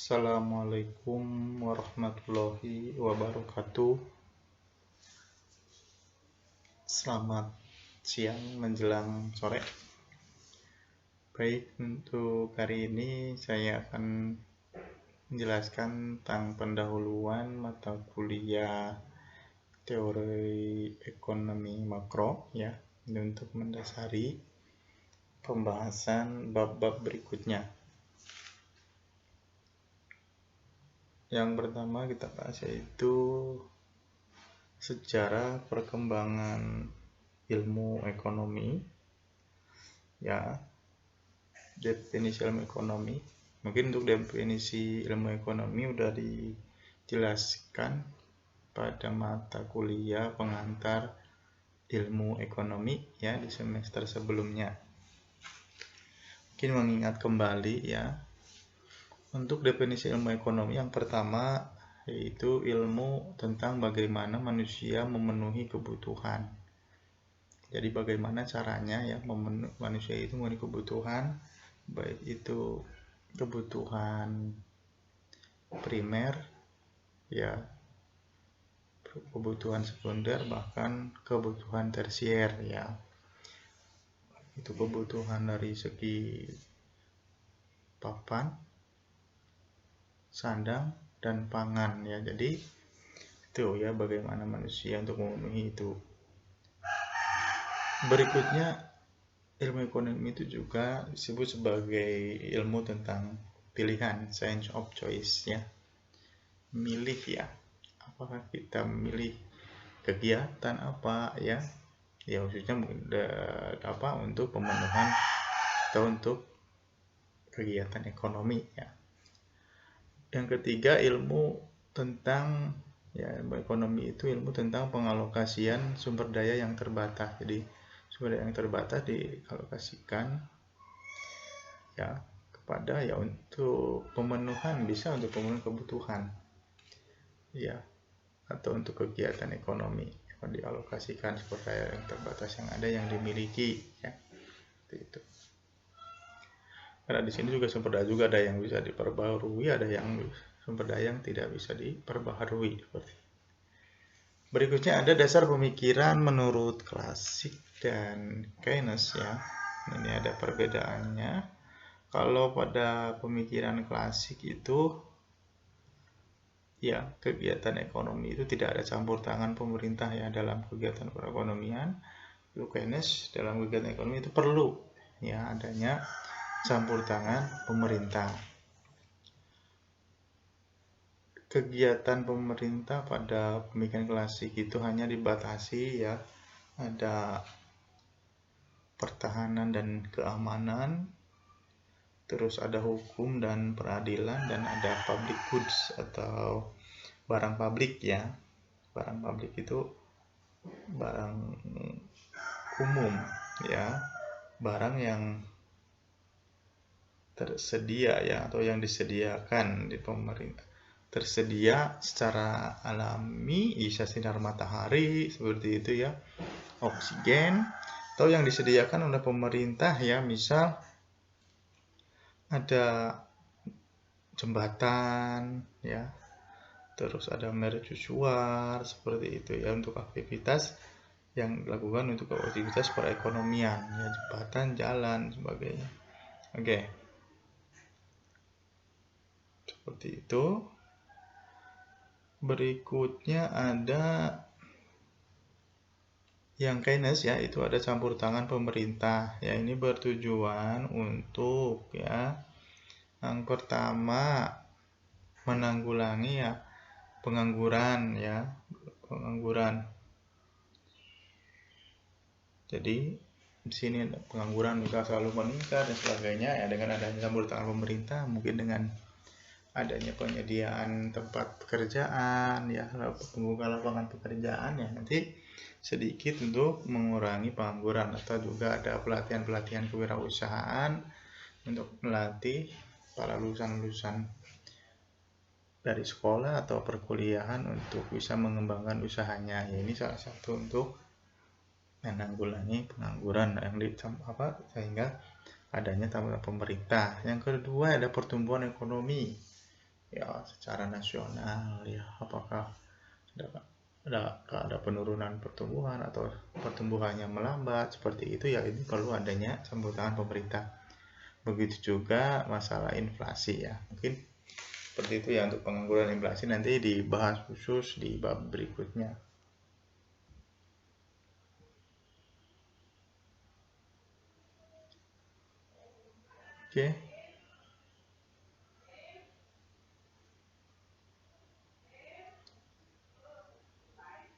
Assalamualaikum warahmatullahi wabarakatuh. Selamat siang menjelang sore. Baik, untuk hari ini saya akan menjelaskan tentang pendahuluan mata kuliah teori ekonomi makro ya, untuk mendasari pembahasan bab-bab berikutnya. Yang pertama kita bahas yaitu sejarah perkembangan ilmu ekonomi ya, definisi ilmu ekonomi. Mungkin untuk definisi ilmu ekonomi udah dijelaskan pada mata kuliah pengantar ilmu ekonomi ya di semester sebelumnya. Mungkin mengingat kembali ya, untuk definisi ilmu ekonomi yang pertama yaitu ilmu tentang bagaimana manusia memenuhi kebutuhan. Jadi bagaimana caranya ya manusia itu memenuhi kebutuhan, baik itu kebutuhan primer ya, kebutuhan sekunder, bahkan kebutuhan tersier ya. Itu kebutuhan dari segi papan, sandang, dan pangan ya. Jadi itu ya bagaimana manusia untuk memenuhi itu. Berikutnya, ilmu ekonomi itu juga disebut sebagai ilmu tentang pilihan, science of choice ya. Milih ya, apakah kita memilih kegiatan apa ya, khususnya untuk pemenuhan atau untuk kegiatan ekonomi ya. Yang ketiga, ilmu tentang ilmu ekonomi itu ilmu tentang pengalokasian sumber daya yang terbatas. Jadi sumber daya yang terbatas dialokasikan ya kepada untuk pemenuhan, bisa untuk pemenuhan kebutuhan ya, atau untuk kegiatan ekonomi dialokasikan sumber daya yang terbatas yang ada yang dimiliki ya. Itu. Karena di sini juga sumber daya juga ada yang bisa diperbaharui, ada yang sumber daya yang tidak bisa diperbaharui. Berikutnya ada dasar pemikiran menurut klasik dan Keynes ya. Ini ada perbedaannya. Kalau pada pemikiran klasik itu ya, kegiatan ekonomi itu tidak ada campur tangan pemerintah ya dalam kegiatan perekonomian. Lalu Keynes dalam kegiatan ekonomi itu perlu ya adanya campur tangan pemerintah. Kegiatan pemerintah pada pemikiran klasik itu hanya dibatasi ya, ada pertahanan dan keamanan, terus ada hukum dan peradilan, dan ada public goods atau barang publik ya. Barang publik itu barang umum ya, barang yang tersedia ya, atau yang disediakan di pemerintah, tersedia secara alami, bisa sinar matahari seperti itu ya, oksigen, atau yang disediakan oleh pemerintah ya, misal ada jembatan ya, terus ada mercusuar seperti itu ya, untuk aktivitas yang dilakukan untuk aktivitas perekonomian ya, jembatan, jalan, sebagainya. Oke. Seperti itu. Berikutnya ada yang Keynes ya, itu ada campur tangan pemerintah ya. Ini bertujuan untuk ya, yang pertama menanggulangi ya pengangguran ya, pengangguran. Jadi di sini pengangguran bisa selalu meningkat dan sebagainya ya, dengan adanya campur tangan pemerintah, mungkin dengan adanya penyediaan tempat pekerjaan ya, pembuka lapangan pekerjaan ya, nanti sedikit untuk mengurangi pengangguran. Atau juga ada pelatihan-pelatihan kewirausahaan untuk melatih para lulusan-lulusan dari sekolah atau perkuliahan untuk bisa mengembangkan usahanya ya. Ini salah satu untuk menanggulangi pengangguran yang sehingga adanya tambahan pemerintah. Yang kedua ada pertumbuhan ekonomi ya secara nasional ya, apakah ada penurunan pertumbuhan atau pertumbuhannya melambat seperti itu ya, ini perlu adanya campur tangan pemerintah. Begitu juga masalah inflasi ya, mungkin seperti itu ya untuk pengangguran inflasi, nanti dibahas khusus di bab berikutnya. Oke.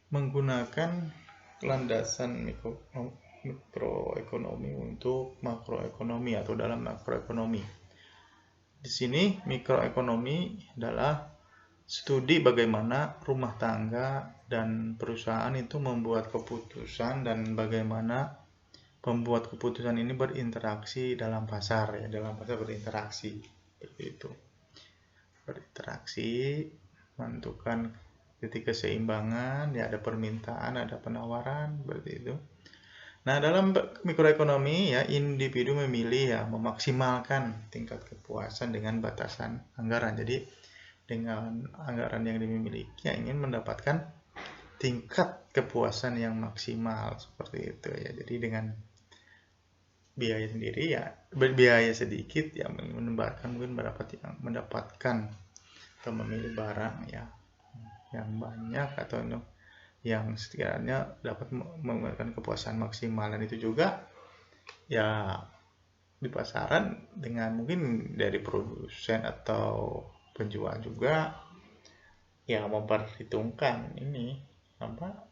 Menggunakan landasan mikroekonomi untuk makroekonomi atau dalam makroekonomi. Di sini mikroekonomi adalah studi bagaimana rumah tangga dan perusahaan itu membuat keputusan dan bagaimana pembuat keputusan ini berinteraksi dalam pasar ya, dalam pasar berinteraksi seperti itu. Berinteraksi menentukan titik keseimbangan ya, ada permintaan, ada penawaran seperti itu. Nah, dalam mikroekonomi ya, individu memilih ya memaksimalkan tingkat kepuasan dengan batasan anggaran. Jadi dengan anggaran yang dimiliki ya, ingin mendapatkan tingkat kepuasan yang maksimal seperti itu ya. Jadi dengan biaya sendiri ya, berbiaya sedikit ya, mungkin mendapatkan atau memilih barang ya yang banyak atau yang sekiranya dapat memberikan kepuasan maksimal. Dan itu juga ya di pasaran dengan mungkin dari produsen atau penjual juga ya memperhitungkan ini apa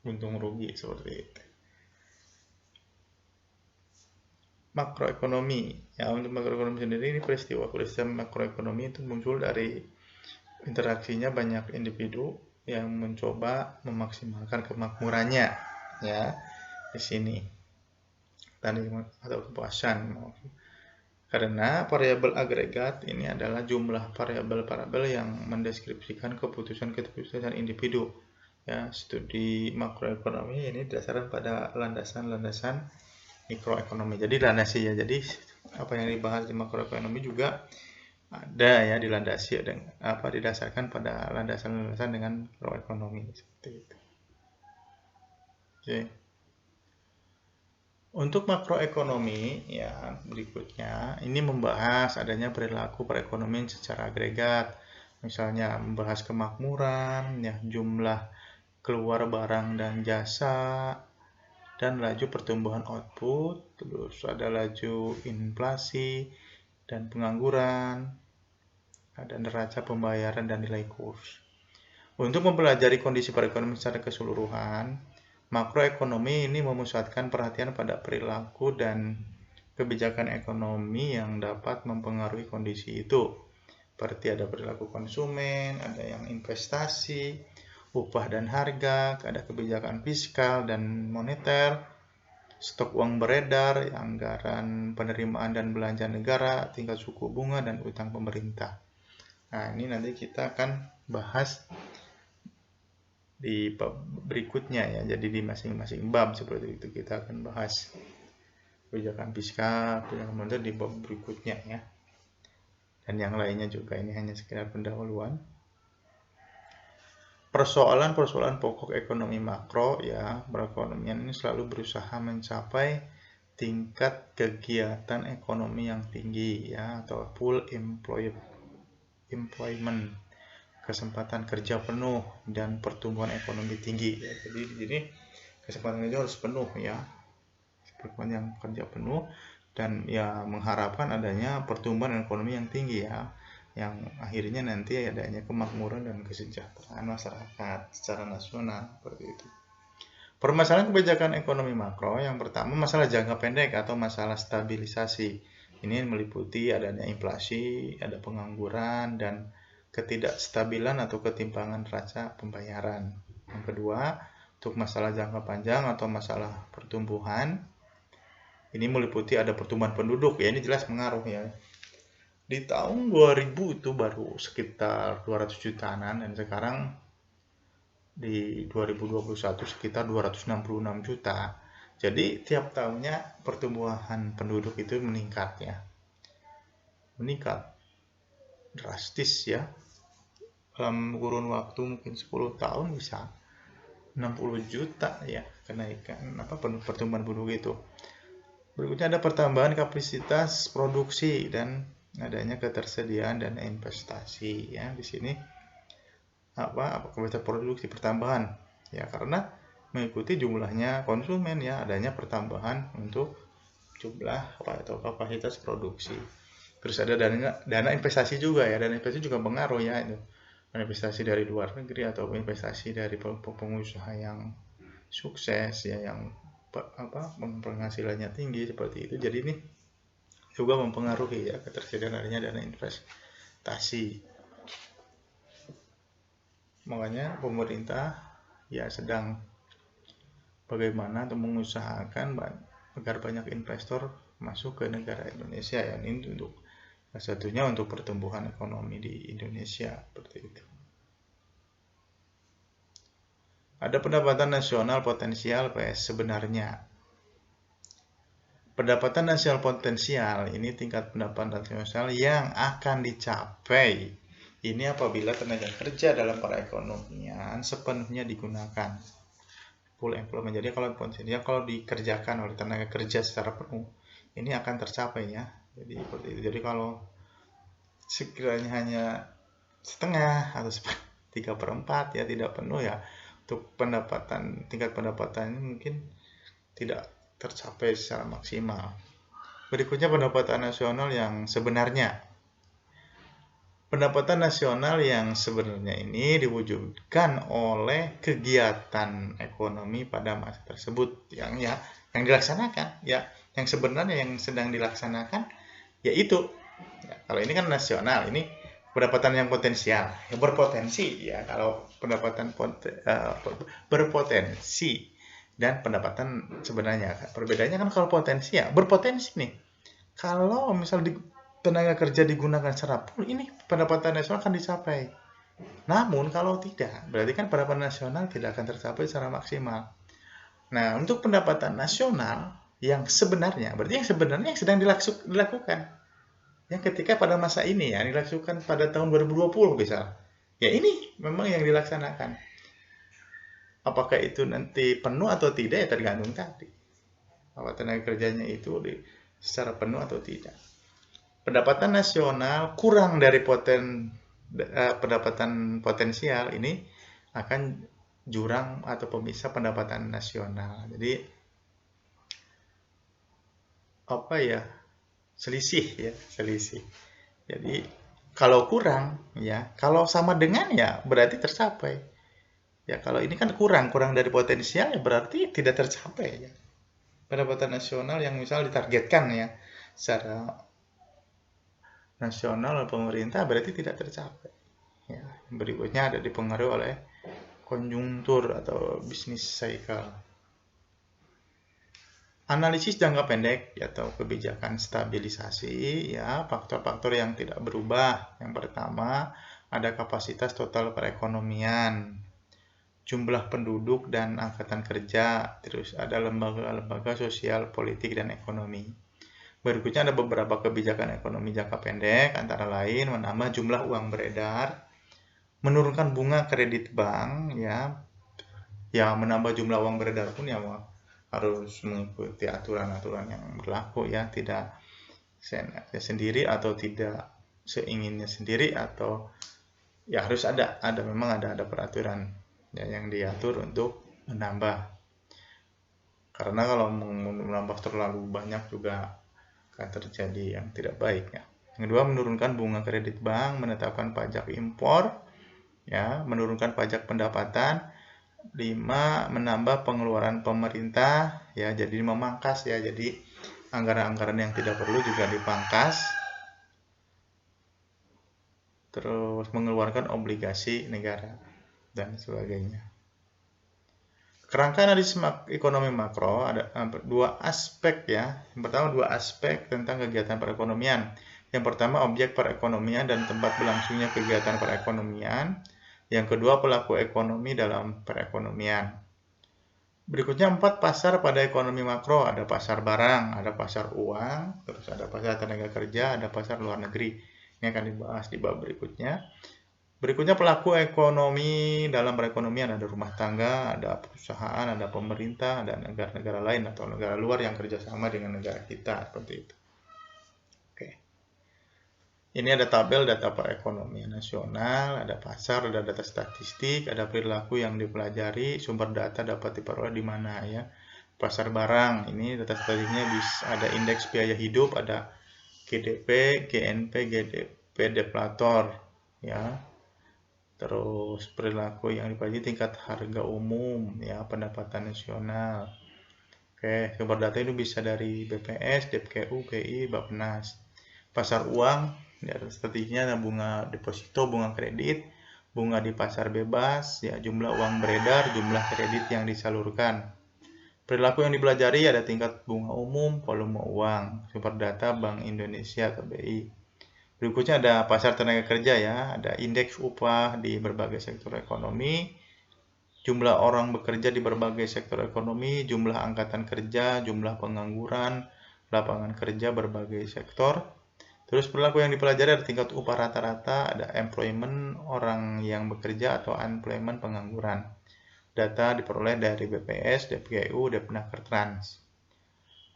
untung rugi seperti itu. Makroekonomi ya, untuk makroekonomi sendiri ini peristiwa makroekonomi itu muncul dari interaksinya banyak individu yang mencoba memaksimalkan kemakmurannya ya di sini tadi atau kepuasan, karena variabel agregat ini adalah jumlah variabel-variabel yang mendeskripsikan keputusan individu ya. Studi makroekonomi ini didasarkan pada landasan-landasan mikroekonomi. Jadi landasi ya, jadi apa yang dibahas di makroekonomi juga ada ya dilandasi dengan didasarkan pada landasan-landasan dengan mikroekonomi seperti itu. Oke. Untuk makroekonomi ya berikutnya ini membahas adanya perilaku perekonomian secara agregat, misalnya membahas kemakmuran ya, jumlah keluar barang dan jasa, dan laju pertumbuhan output, terus ada laju inflasi dan pengangguran, ada neraca pembayaran dan nilai kurs. Untuk mempelajari kondisi perekonomian secara keseluruhan, makroekonomi ini memusatkan perhatian pada perilaku dan kebijakan ekonomi yang dapat mempengaruhi kondisi itu. Seperti ada perilaku konsumen, ada yang investasi, upah dan harga, ada kebijakan fiskal dan moneter, stok uang beredar, anggaran penerimaan dan belanja negara, tingkat suku bunga, dan utang pemerintah. Nah, ini nanti kita akan bahas di bab berikutnya ya. Jadi di masing-masing bab seperti itu kita akan bahas kebijakan fiskal, kebijakan moneter di bab berikutnya ya. Dan yang lainnya juga, ini hanya sekedar pendahuluan. Persoalan-persoalan pokok ekonomi makro ya, perekonomian ini selalu berusaha mencapai tingkat kegiatan ekonomi yang tinggi ya, atau full employment, kesempatan kerja penuh, dan pertumbuhan ekonomi tinggi ya. Jadi kesempatan kerja harus penuh ya, kesempatan kerja penuh, dan ya mengharapkan adanya pertumbuhan ekonomi yang tinggi ya, yang akhirnya nanti adanya kemakmuran dan kesejahteraan masyarakat secara nasional seperti itu. Permasalahan kebijakan ekonomi makro, yang pertama masalah jangka pendek atau masalah stabilisasi. Ini meliputi adanya inflasi, ada pengangguran, dan ketidakstabilan atau ketimpangan neraca pembayaran. Yang kedua, untuk masalah jangka panjang atau masalah pertumbuhan, ini meliputi ada pertumbuhan penduduk ya, ini jelas mengaruh ya. Di tahun 2000 itu baru sekitar 200 jutaan, dan sekarang di 2021 sekitar 266 juta. Jadi tiap tahunnya pertumbuhan penduduk itu meningkat ya. Meningkat drastis ya. dalam kurun waktu mungkin 10 tahun bisa 60 juta ya kenaikan pertumbuhan penduduk itu. Berikutnya ada pertambahan kapasitas produksi dan adanya ketersediaan dan investasi ya. Di sini kapasitas produksi pertambahan ya, karena mengikuti jumlahnya konsumen ya, adanya pertambahan untuk jumlah atau kapasitas produksi. Terus ada dana investasi juga ya, dana investasi juga pengaruh ya itu. Investasi dari luar negeri atau investasi dari pengusaha yang sukses ya, yang penghasilannya tinggi seperti itu. Jadi ini juga mempengaruhi ya ketersediaan adanya dana investasi. Makanya pemerintah ya sedang bagaimana untuk mengusahakan agar banyak investor masuk ke negara Indonesia ya, ini untuk salah satunya untuk pertumbuhan ekonomi di Indonesia seperti itu. Ada pendapatan nasional potensial PS sebenarnya. Pendapatan nasional potensial ini tingkat pendapatan nasional yang akan dicapai. Ini apabila tenaga kerja dalam perekonomian sepenuhnya digunakan. Full employment. Jadi kalau dikerjakan oleh tenaga kerja secara penuh, ini akan tercapai ya. Jadi seperti itu. Jadi kalau sekiranya hanya setengah atau 3/4 ya tidak penuh ya, untuk tingkat pendapatan mungkin tidak tercapai secara maksimal. Berikutnya pendapatan nasional yang sebenarnya. Pendapatan nasional yang sebenarnya ini diwujudkan oleh kegiatan ekonomi pada masa tersebut yang dilaksanakan ya, yang sebenarnya yang sedang dilaksanakan yaitu ya, kalau ini kan nasional, ini pendapatan yang potensial, yang berpotensi ya. Kalau pendapatan berpotensi dan pendapatan sebenarnya, perbedaannya kan kalau potensi ya berpotensi nih. Kalau misal tenaga kerja digunakan secara full, ini pendapatan nasional akan dicapai. Namun kalau tidak, berarti kan pendapatan nasional tidak akan tercapai secara maksimal. Nah, untuk pendapatan nasional yang sebenarnya, berarti yang sebenarnya yang sedang dilakukan. Yang ketika pada masa ini ya, dilakukan pada tahun 2020 misal. Ya ini memang yang dilaksanakan. Apakah itu nanti penuh atau tidak ya tergantung tadi. Apakah tenaga kerjanya itu secara penuh atau tidak. Pendapatan nasional kurang dari pendapatan potensial ini akan jurang atau pemisah pendapatan nasional. Jadi selisih. Jadi kalau kurang ya, kalau sama dengan ya berarti tercapai. Ya kalau ini kan kurang dari potensial ya berarti tidak tercapai ya. Pendapatan nasional yang misal ditargetkan ya secara nasional oleh pemerintah berarti tidak tercapai. Ya, berikutnya ada dipengaruhi oleh konjungtur atau bisnis cycle. Analisis jangka pendek atau kebijakan stabilisasi ya, faktor-faktor yang tidak berubah. Yang pertama, ada kapasitas total perekonomian, jumlah penduduk dan angkatan kerja, terus ada lembaga-lembaga sosial, politik dan ekonomi. Berikutnya ada beberapa kebijakan ekonomi jangka pendek, antara lain menambah jumlah uang beredar, menurunkan bunga kredit bank ya. Ya, menambah jumlah uang beredar pun ya harus mengikuti aturan-aturan yang berlaku ya, tidak sendiri atau tidak seinginnya sendiri, atau ya harus memang ada peraturan ya yang diatur untuk menambah, karena kalau menambah terlalu banyak juga akan terjadi yang tidak baik ya. Yang kedua, menurunkan bunga kredit bank, menetapkan pajak impor ya, menurunkan pajak pendapatan. 5, menambah pengeluaran pemerintah ya, jadi memangkas ya, jadi anggaran-anggaran yang tidak perlu juga dipangkas. Terus mengeluarkan obligasi negara dan sebagainya. Kerangka analisis ekonomi makro ada dua aspek ya. Yang pertama, dua aspek tentang kegiatan perekonomian. Yang pertama, objek perekonomian dan tempat berlangsungnya kegiatan perekonomian. Yang kedua, pelaku ekonomi dalam perekonomian. Berikutnya 4 pasar pada ekonomi makro. Ada pasar barang, ada pasar uang, terus ada pasar tenaga kerja, ada pasar luar negeri. Ini akan dibahas di bab berikutnya. Berikutnya pelaku ekonomi dalam perekonomian, ada rumah tangga, ada perusahaan, ada pemerintah, ada negara-negara lain atau negara luar yang kerjasama dengan negara kita, seperti itu. Oke. Ini ada tabel data perekonomian nasional, ada pasar, ada data statistik, ada perilaku yang dipelajari, sumber data dapat diperoleh di mana ya. Pasar barang, ini data statistiknya bisa ada indeks biaya hidup, ada GDP, GNP, GDP deflator, ya. Terus perilaku yang dipelajari tingkat harga umum, ya, pendapatan nasional. Oke, sumber data itu bisa dari BPS, DPKU, BI, Bappenas. Pasar uang, ya, statistiknya bunga deposito, bunga kredit, bunga di pasar bebas, ya, jumlah uang beredar, jumlah kredit yang disalurkan. Perilaku yang dipelajari ada tingkat bunga umum, volume uang, sumber data Bank Indonesia atau BI. Berikutnya ada pasar tenaga kerja ya, ada indeks upah di berbagai sektor ekonomi, jumlah orang bekerja di berbagai sektor ekonomi, jumlah angkatan kerja, jumlah pengangguran, lapangan kerja berbagai sektor. Terus perilaku yang dipelajari ada tingkat upah rata-rata, ada employment orang yang bekerja atau unemployment pengangguran. Data diperoleh dari BPS, DPKU, Depnakertrans.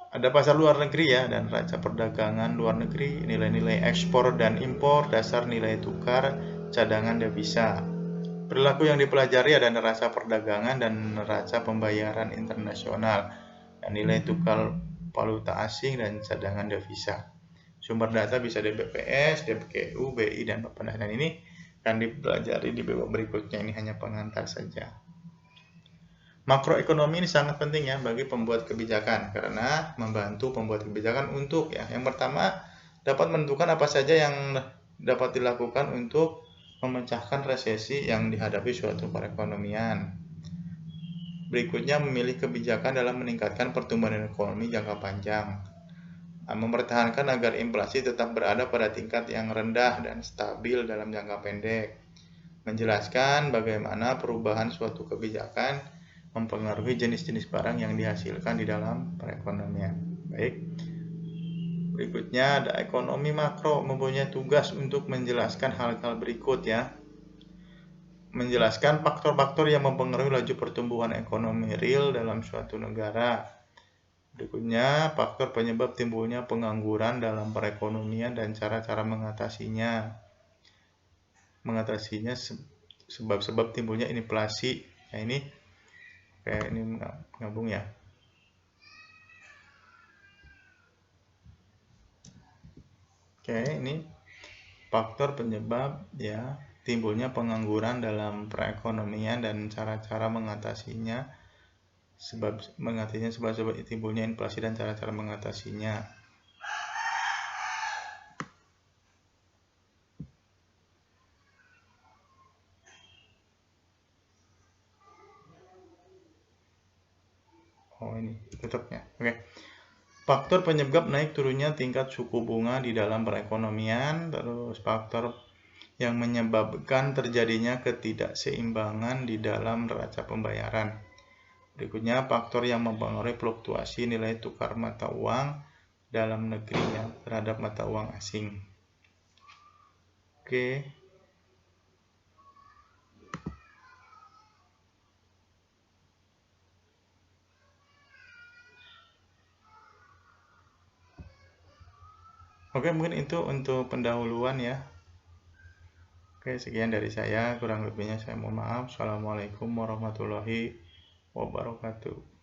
Ada pasar luar negeri ya, dan neraca perdagangan luar negeri, nilai-nilai ekspor dan impor, dasar nilai tukar, cadangan devisa. Perilaku yang dipelajari ada neraca perdagangan dan neraca pembayaran internasional, dan nilai tukar valuta asing dan cadangan devisa. Sumber data bisa dari BPS, DPKU, BI, dan Bappenas. Dan ini akan dipelajari di babak berikutnya, ini hanya pengantar saja. Makroekonomi ini sangat penting ya bagi pembuat kebijakan karena membantu pembuat kebijakan untuk ya yang pertama dapat menentukan apa saja yang dapat dilakukan untuk memecahkan resesi yang dihadapi suatu perekonomian. Berikutnya memilih kebijakan dalam meningkatkan pertumbuhan ekonomi jangka panjang. Mempertahankan agar inflasi tetap berada pada tingkat yang rendah dan stabil dalam jangka pendek. Menjelaskan bagaimana perubahan suatu kebijakan mempengaruhi jenis-jenis barang yang dihasilkan di dalam perekonomian. Baik. Berikutnya ada ekonomi makro mempunyai tugas untuk menjelaskan hal-hal berikut ya. Menjelaskan faktor-faktor yang mempengaruhi laju pertumbuhan ekonomi real dalam suatu negara. Berikutnya, faktor penyebab timbulnya pengangguran dalam perekonomian dan cara-cara mengatasinya. Mengatasinya sebab-sebab timbulnya inflasi. Ya ini kayak ini ngabung ya. Oke, ini faktor penyebab ya timbulnya pengangguran dalam perekonomian dan cara-cara mengatasinya. Sebab timbulnya inflasi dan cara-cara mengatasinya. Oh ini tutupnya. Oke. Faktor penyebab naik turunnya tingkat suku bunga di dalam perekonomian, terus faktor yang menyebabkan terjadinya ketidakseimbangan di dalam neraca pembayaran. Berikutnya faktor yang mempengaruhi fluktuasi nilai tukar mata uang dalam negeri ya, terhadap mata uang asing. Oke. Oke, mungkin itu untuk pendahuluan ya. Oke, sekian dari saya. Kurang lebihnya saya mohon maaf. Assalamualaikum warahmatullahi wabarakatuh.